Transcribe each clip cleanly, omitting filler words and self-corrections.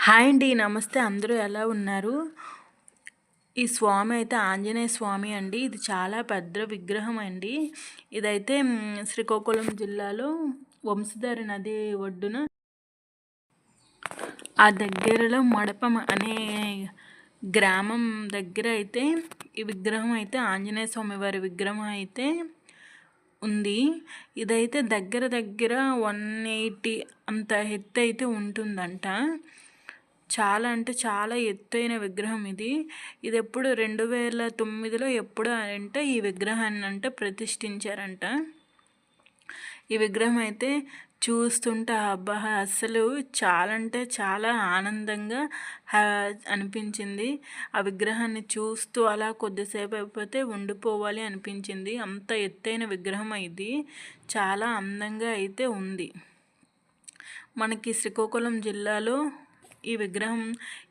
Hi అండి, నమస్తే. అందరూ ఎలా ఉన్నారు? ఈ స్వామి అయితే ఆంజనేయ స్వామి అండి. ఇది చాలా పెద్ద విగ్రహం అండి. ఇదైతే శ్రీకాకుళం జిల్లాలో వంశధార నది ఒడ్డున ఆ దగ్గరలో మడపం అనే గ్రామం దగ్గర అయితే ఈ విగ్రహం అయితే ఆంజనేయ స్వామి వారి విగ్రహం అయితే ఉంది. ఇదైతే దగ్గర 180 అంత ఎత్తు అయితే ఉంటుందంట. చాలా అంటే చాలా ఎత్తైన విగ్రహం ఇది. ఇది ఎప్పుడు 2009లో ఎప్పుడు అంటే ఈ విగ్రహాన్ని అంటే ప్రతిష్ఠించారంట. ఈ విగ్రహం అయితే చూస్తుంటే అబ్బా అసలు చాలా అంటే చాలా ఆనందంగా అనిపించింది. ఆ విగ్రహాన్ని చూస్తూ అలా కొద్దిసేపు అయిపోతే ఉండిపోవాలి అనిపించింది. అంత ఎత్తైన విగ్రహం ఇది. చాలా అందంగా అయితే ఉంది. మనకి శ్రీకాకుళం జిల్లాలో ఈ విగ్రహం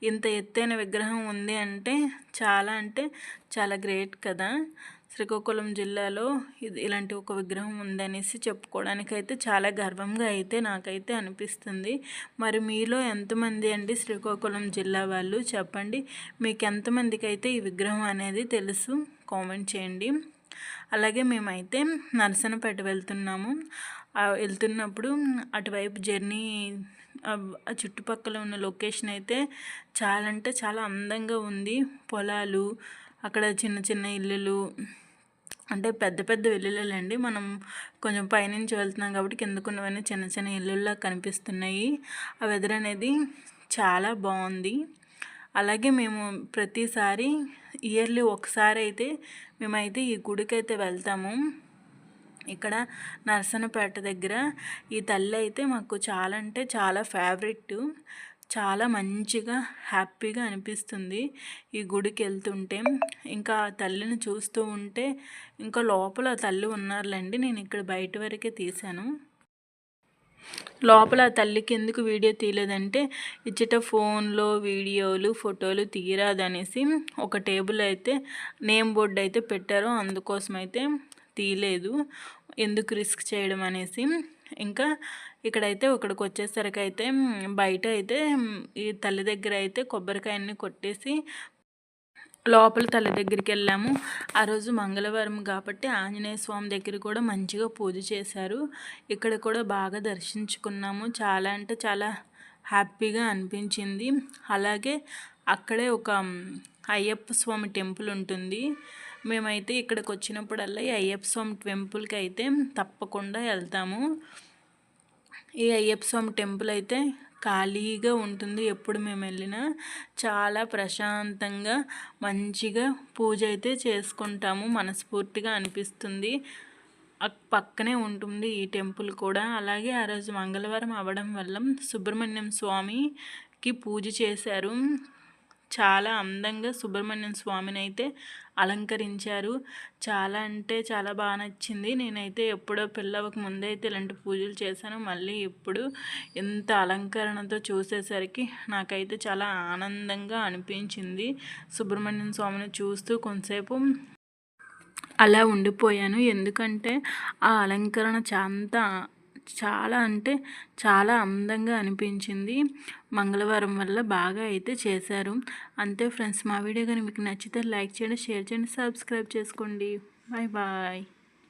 ఇంత ఎత్తైన విగ్రహం ఉంది అంటే చాలా గ్రేట్ కదా. శ్రీకాకుళం జిల్లాలో ఇలాంటి ఒక విగ్రహం ఉందనేసి చెప్పుకోవడానికైతే చాలా గర్వంగా అయితే నాకైతే అనిపిస్తుంది. మరి మీలో ఎంతమంది అండి శ్రీకాకుళం జిల్లా వాళ్ళు చెప్పండి. మీకు ఎంతమందికి అయితే ఈ విగ్రహం అనేది తెలుసు కామెంట్ చేయండి. అలాగే మేమైతే నరసన్నపేట వెళ్తున్నప్పుడు అటువైపు జర్నీ ఆ చుట్టుపక్కల ఉన్న లొకేషన్ అయితే చాలా అంటే చాలా అందంగా ఉంది. పొలాలు, అక్కడ చిన్న చిన్న ఇల్లులు, అంటే పెద్ద పెద్ద ఇల్లులండి. మనం కొంచెం పైనుంచి వెళ్తున్నాం కాబట్టి కిందకున్నవన్నీ చిన్న చిన్న ఇల్లుల్లా కనిపిస్తున్నాయి. ఆ వెదర్ అనేది చాలా బాగుంది. అలాగే మేము ప్రతిసారి ఇయర్లీ ఒకసారి అయితే మేమైతే ఈ గుడికి అయితే వెళ్తాము. ఇక్కడ నరసన్నపేట దగ్గర ఈ తల్లి అయితే మాకు చాలా అంటే చాలా ఫేవరెట్. చాలా మంచిగా హ్యాపీగా అనిపిస్తుంది ఈ గుడికి వెళ్తుంటే. ఇంకా తల్లిని చూస్తూ ఉంటే ఇంకా లోపల తల్లి ఉన్నారులేండి. నేను ఇక్కడ బయట వరకే తీశాను. లోపల తల్లికి ఎందుకు వీడియో తీయలేదంటే ఇచ్చట ఫోన్లో వీడియోలు ఫోటోలు తీయరాదనేసి ఒక టేబుల్ అయితే నేమ్ బోర్డు అయితే పెట్టారు. అందుకోసం అయితే తీయలేదు, ఎందుకు రిస్క్ చేయడం అనేసి. ఇంకా ఇక్కడైతే ఇక్కడికి వచ్చేసరికి అయితే బయట అయితే ఈ తల్లి దగ్గర అయితే కొబ్బరికాయన్ని కొట్టేసి లోపల తల్లి దగ్గరికి వెళ్ళాము. ఆ రోజు మంగళవారం కాబట్టి ఆంజనేయ స్వామి దగ్గర కూడా మంచిగా పూజ చేశారు. ఇక్కడ కూడా బాగా దర్శించుకున్నాము. చాలా అంటే చాలా హ్యాపీగా అనిపించింది. అలాగే అక్కడే ఒక అయ్యప్ప స్వామి టెంపుల్ ఉంటుంది. మేమైతే ఇక్కడికి వచ్చినప్పుడల్లా ఈ అయ్యప్ప స్వామి టెంపుల్కి అయితే తప్పకుండా వెళ్తాము. ఈ అయ్యప్ప స్వామి టెంపుల్ అయితే ఖాళీగా ఉంటుంది. ఎప్పుడు మేము వెళ్ళినా చాలా ప్రశాంతంగా మంచిగా పూజ అయితే చేసుకుంటాము. మనస్ఫూర్తిగా అనిపిస్తుంది. పక్కనే ఉంటుంది ఈ టెంపుల్ కూడా. అలాగే ఆ రోజు మంగళవారం అవ్వడం వల్ల సుబ్రహ్మణ్యం స్వామికి పూజ చేశారు. చాలా అందంగా సుబ్రహ్మణ్యం స్వామిని అయితే అలంకరించారు. చాలా అంటే చాలా బాగా నచ్చింది. నేనైతే ఎప్పుడో పిల్లవకు ముందే అయితే ఇలాంటి పూజలు చేశాను. మళ్ళీ ఇప్పుడు ఇంత అలంకరణతో చూసేసరికి నాకైతే చాలా ఆనందంగా అనిపించింది. సుబ్రహ్మణ్యం స్వామిని చూస్తూ కొంతసేపు అలా ఉండిపోయాను. ఎందుకంటే ఆ అలంకరణ చాలా అంటే చాలా అందంగా అనిపించింది. మంగళవారం వల్ల బాగా అయితే చేశారు. అంతే ఫ్రెండ్స్, మా వీడియో కానీ మీకు నచ్చితే లైక్ చేయండి, షేర్ చేయండి, సబ్స్క్రైబ్ చేసుకోండి. Bye bye.